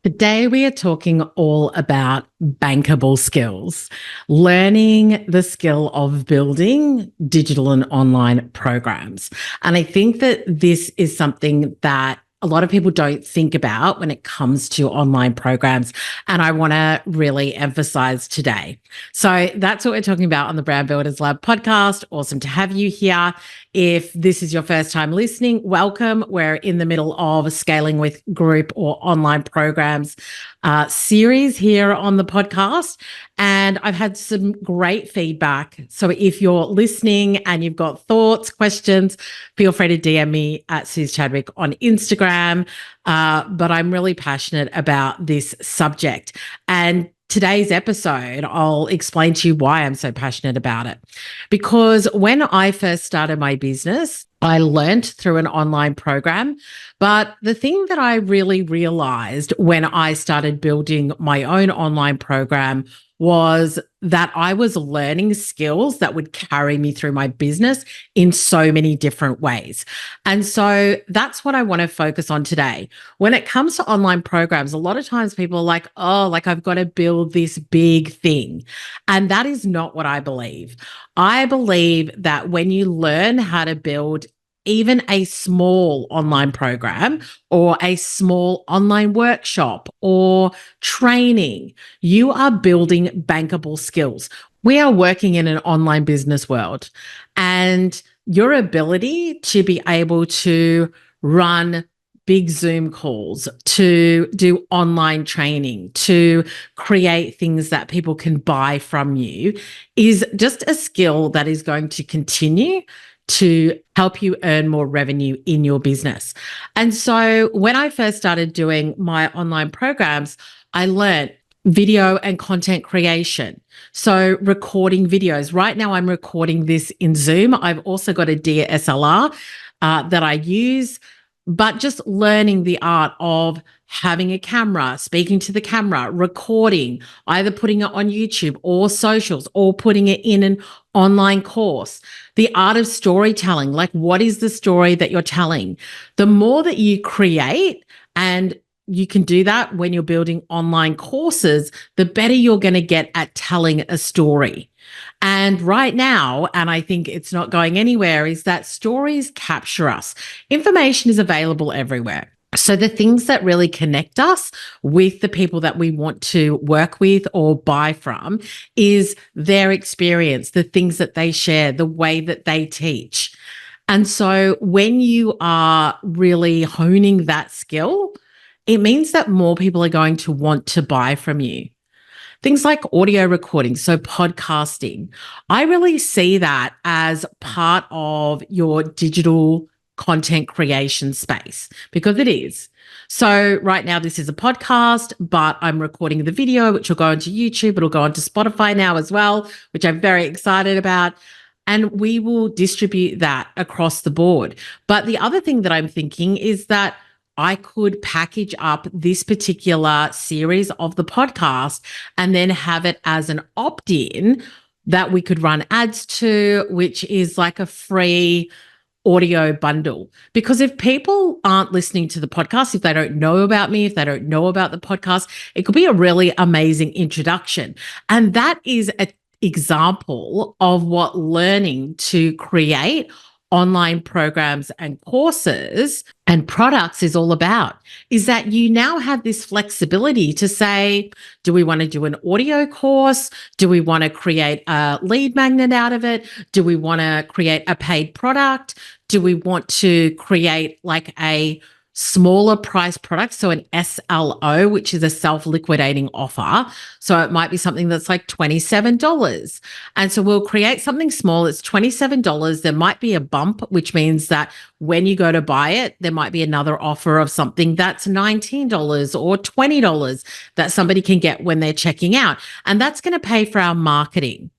Today, we are talking all about bankable skills, learning the skill of building digital and online programs. And I think that this is something that a lot of people don't think about when it comes to online programs. And I want to really emphasize today. So that's what we're talking about on the Brand Builders Lab podcast. Awesome to have you here. If this is your first time listening, welcome. We're in the middle of a scaling with group or online programs series here on the podcast. And I've had some great feedback. So if you're listening and you've got thoughts, questions, feel free to DM me at Suze Chadwick on Instagram. But I'm really passionate about this subject. And today's episode, I'll explain to you why I'm so passionate about it. Because when I first started my business, I learned through an online program. But the thing that I really realized when I started building my own online program was that I was learning skills that would carry me through my business in so many different ways. And so that's what I want to focus on today. When it comes to online programs, a lot of times people are like, oh, like I've got to build this big thing. And that is not what I believe. I believe that when you learn how to build even a small online program or a small online workshop or training, you are building bankable skills. We are working in an online business world, and your ability to be able to run big Zoom calls, to do online training, to create things that people can buy from you is just a skill that is going to continue to help you earn more revenue in your business. And so when I first started doing my online programs, I learned video and content creation. So recording videos. Right now I'm recording this in Zoom. I've also got a DSLR that I use, but just learning the art of having a camera, speaking to the camera, recording, either putting it on YouTube or socials or putting it in an online course. The art of storytelling, like what is the story that you're telling? The more that you create, and you can do that when you're building online courses, the better you're going to get at telling a story. And right now, and I think it's not going anywhere, is that stories capture us. Information is available everywhere. So the things that really connect us with the people that we want to work with or buy from is their experience, the things that they share, the way that they teach. And so when you are really honing that skill, it means that more people are going to want to buy from you. Things like audio recording, so podcasting. I really see that as part of your digital content creation space because it is. So right now this is a podcast, but I'm recording the video, which will go onto YouTube. It'll go onto Spotify now as well, which I'm very excited about. And we will distribute that across the board. But the other thing that I'm thinking is that I could package up this particular series of the podcast and then have it as an opt-in that we could run ads to, which is like a free audio bundle. Because if people aren't listening to the podcast, if they don't know about me, if they don't know about the podcast, it could be a really amazing introduction. And that is an example of what learning to create online programs and courses and products is all about, is that you now have this flexibility to say, do we want to do an audio course? Do we want to create a lead magnet out of it? Do we want to create a paid product? Do we want to create like a smaller price product, so an SLO, which is a self-liquidating offer? So it might be something that's like $27. And so we'll create something small. It's $27. There might be a bump, which means that when you go to buy it, there might be another offer of something that's $19 or $20 that somebody can get when they're checking out. And that's going to pay for our marketing.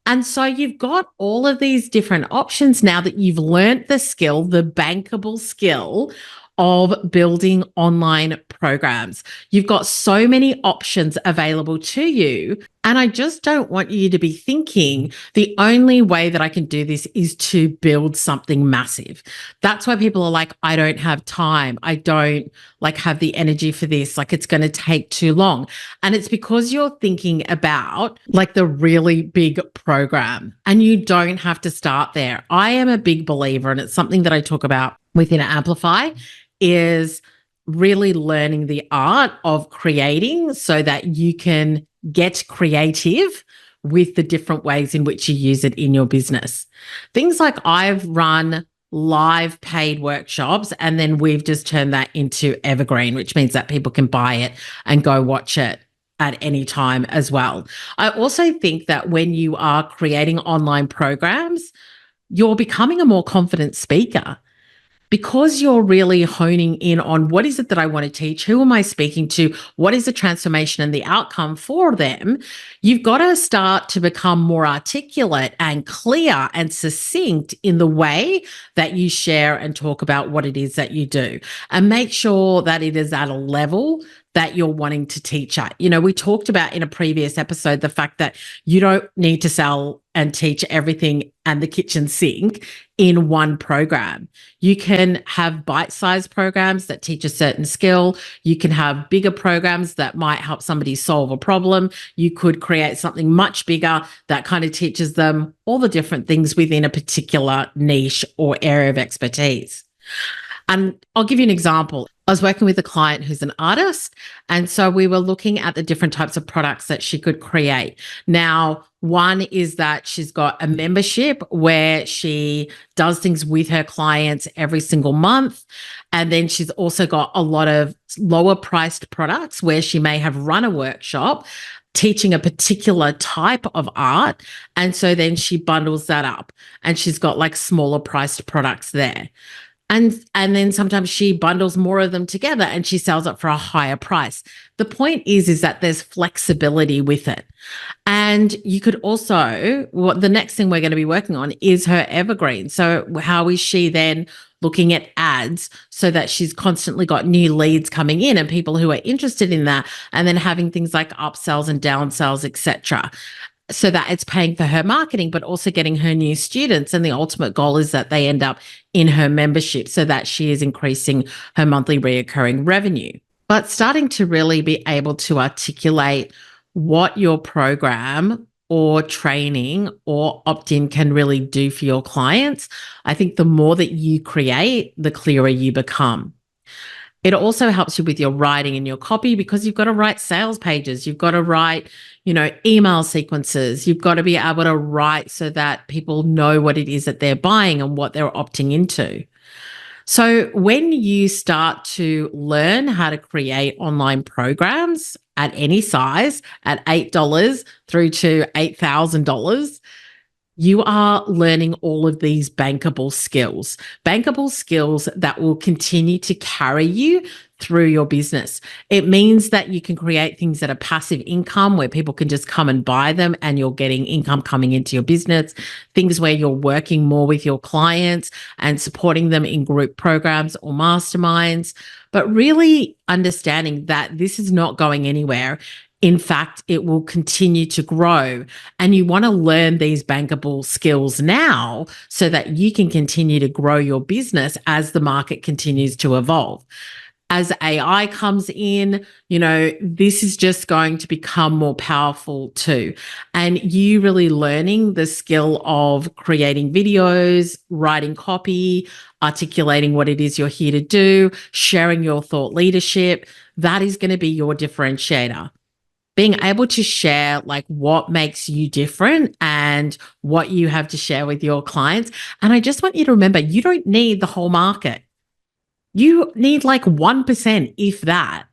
And so you've got all of these different options now that you've learned the skill, the bankable skill of building online programs. You've got so many options available to you. And I just don't want you to be thinking the only way that I can do this is to build something massive. That's why people are like, I don't have time. I don't have the energy for this. Like, it's going to take too long. And it's because you're thinking about the really big program, and you don't have to start there. I am a big believer, and it's something that I talk about within Amplify, is really learning the art of creating so that you can get creative with the different ways in which you use it in your business. Things like I've run live paid workshops, and then we've just turned that into evergreen, which means that people can buy it and go watch it at any time as well. I also think that when you are creating online programs, you're becoming a more confident speaker, because you're really honing in on what is it that I want to teach? Who am I speaking to? What is the transformation and the outcome for them? You've got to start to become more articulate and clear and succinct in the way that you share and talk about what it is that you do, and make sure that it is at a level that you're wanting to teach at. We talked about in a previous episode the fact that you don't need to sell and teach everything and the kitchen sink in one program. You can have bite-sized programs that teach a certain skill. You can have bigger programs that might help somebody solve a problem. You could create something much bigger that kind of teaches them all the different things within a particular niche or area of expertise. And I'll give you an example. I was working with a client who's an artist, and so we were looking at the different types of products that she could create. Now, one is that she's got a membership where she does things with her clients every single month. And then she's also got a lot of lower priced products where she may have run a workshop teaching a particular type of art. And so then she bundles that up, and she's got smaller priced products there. And then sometimes she bundles more of them together and she sells it for a higher price. The point is that there's flexibility with it. And you could also, the next thing we're going to be working on is her evergreen. So how is she then looking at ads so that she's constantly got new leads coming in and people who are interested in that, and then having things like upsells and downsells, etc., so that it's paying for her marketing, but also getting her new students. And the ultimate goal is that they end up in her membership so that she is increasing her monthly reoccurring revenue. But starting to really be able to articulate what your program or training or opt-in can really do for your clients, I think the more that you create, the clearer you become. It also helps you with your writing and your copy, because you've got to write sales pages. You've got to write, email sequences. You've got to be able to write so that people know what it is that they're buying and what they're opting into. So when you start to learn how to create online programs at any size, at $8 through to $8,000, you are learning all of these bankable skills that will continue to carry you through your business. It means that you can create things that are passive income, where people can just come and buy them and you're getting income coming into your business. Things where you're working more with your clients and supporting them in group programs or masterminds, but really understanding that this is not going anywhere. In fact, it will continue to grow, and you want to learn these bankable skills now so that you can continue to grow your business as the market continues to evolve. As AI comes in, this is just going to become more powerful too. And you really learning the skill of creating videos, writing copy, articulating what it is you're here to do, sharing your thought leadership, that is going to be your differentiator. Being able to share what makes you different and what you have to share with your clients. And I just want you to remember, you don't need the whole market. You need 1%, if that,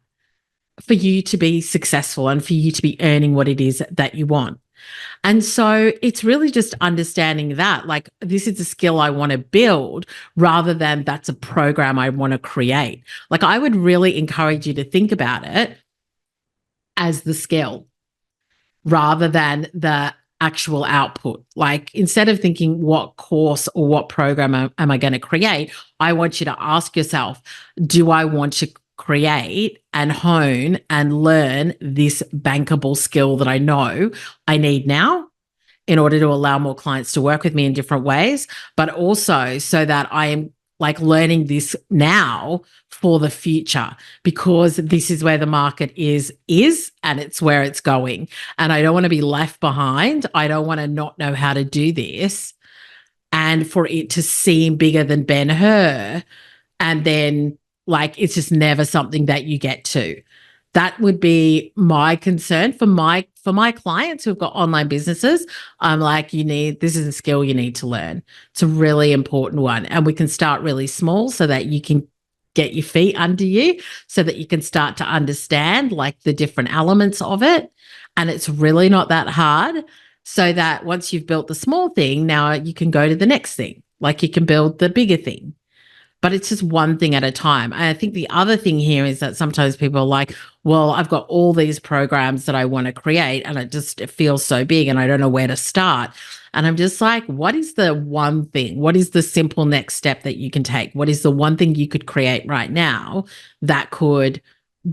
for you to be successful and for you to be earning what it is that you want. And so it's really just understanding that, this is a skill I want to build, rather than that's a program I want to create. I would really encourage you to think about it as the skill rather than the actual output. Like instead of thinking what course or what program am I going to create, I want you to ask yourself, do I want to create and hone and learn this bankable skill that I know I need now in order to allow more clients to work with me in different ways, but also so that I am like learning this now for the future, because this is where the market is and it's where it's going. And I don't want to be left behind. I don't want to not know how to do this and for it to seem bigger than Ben-Hur, and then like it's just never something that you get to. That would be my concern for my clients who've got online businesses. I'm like, this is a skill you need to learn. It's a really important one. And we can start really small so that you can get your feet under you, so that you can start to understand like the different elements of it. And it's really not that hard. So that once you've built the small thing, now you can go to the next thing. Like you can build the bigger thing. But it's just one thing at a time. And I think the other thing here is that sometimes people are like, well, I've got all these programs that I want to create and it feels so big and I don't know where to start. And I'm just like, what is the one thing? What is the simple next step that you can take? What is the one thing you could create right now that could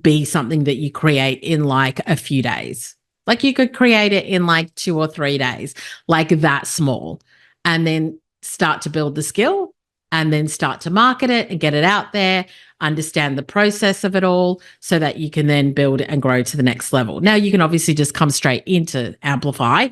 be something that you create in like a few days? Like you could create it in like 2 or 3 days, like that small, and then start to build the skill and then start to market it and get it out there, understand the process of it all so that you can then build and grow to the next level. Now, you can obviously just come straight into Amplify,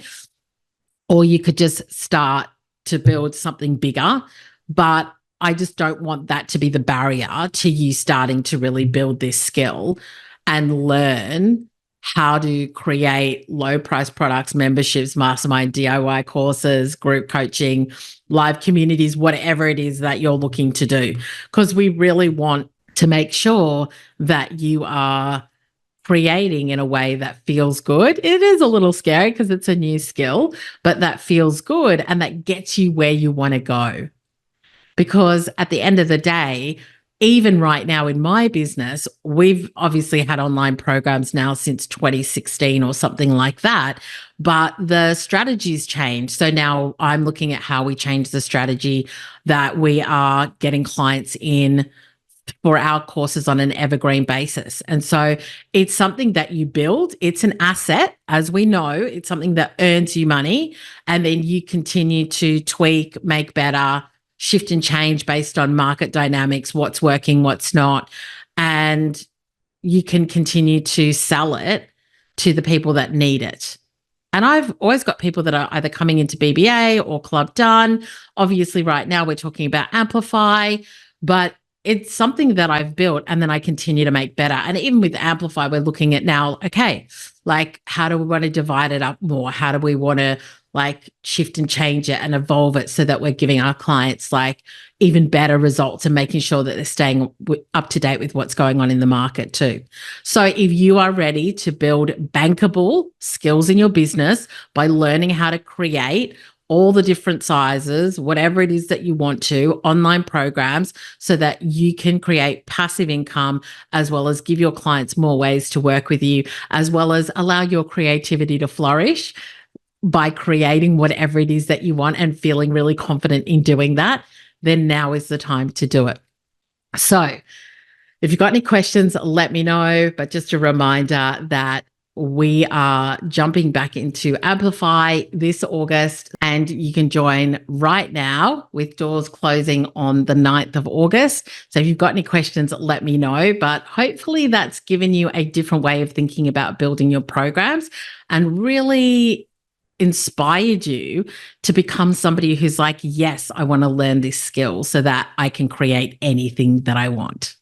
or you could just start to build something bigger. But I just don't want that to be the barrier to you starting to really build this skill and learn how to create low price products, memberships, mastermind, DIY courses, group coaching, live communities, whatever it is that you're looking to do. Because we really want to make sure that you are creating in a way that feels good. It is a little scary because it's a new skill, but that feels good and that gets you where you want to go. Because at the end of the day, even right now in my business, we've obviously had online programs now since 2016 or something like that, but the strategy's changed. So now I'm looking at how we change the strategy that we are getting clients in for our courses on an evergreen basis. And so it's something that you build. It's an asset, as we know. It's something that earns you money, and then you continue to tweak, make better, shift and change based on market dynamics, what's working, what's not. And you can continue to sell it to the people that need it. And I've always got people that are either coming into BBA or Club Done. Obviously, right now we're talking about Amplify, but it's something that I've built and then I continue to make better. And even with Amplify, we're looking at now, okay, like how do we want to divide it up more? How do we want to like shift and change it and evolve it so that we're giving our clients like even better results and making sure that they're staying up to date with what's going on in the market too. So if you are ready to build bankable skills in your business by learning how to create all the different sizes, whatever it is that you want to, online programs, so that you can create passive income, as well as give your clients more ways to work with you, as well as allow your creativity to flourish by creating whatever it is that you want and feeling really confident in doing that, then now is the time to do it. So if you've got any questions, let me know. But just a reminder that we are jumping back into Amplify this August, and you can join right now with doors closing on the 9th of August. So if you've got any questions, let me know. But hopefully that's given you a different way of thinking about building your programs and really inspired you to become somebody who's like, yes, I want to learn this skill so that I can create anything that I want.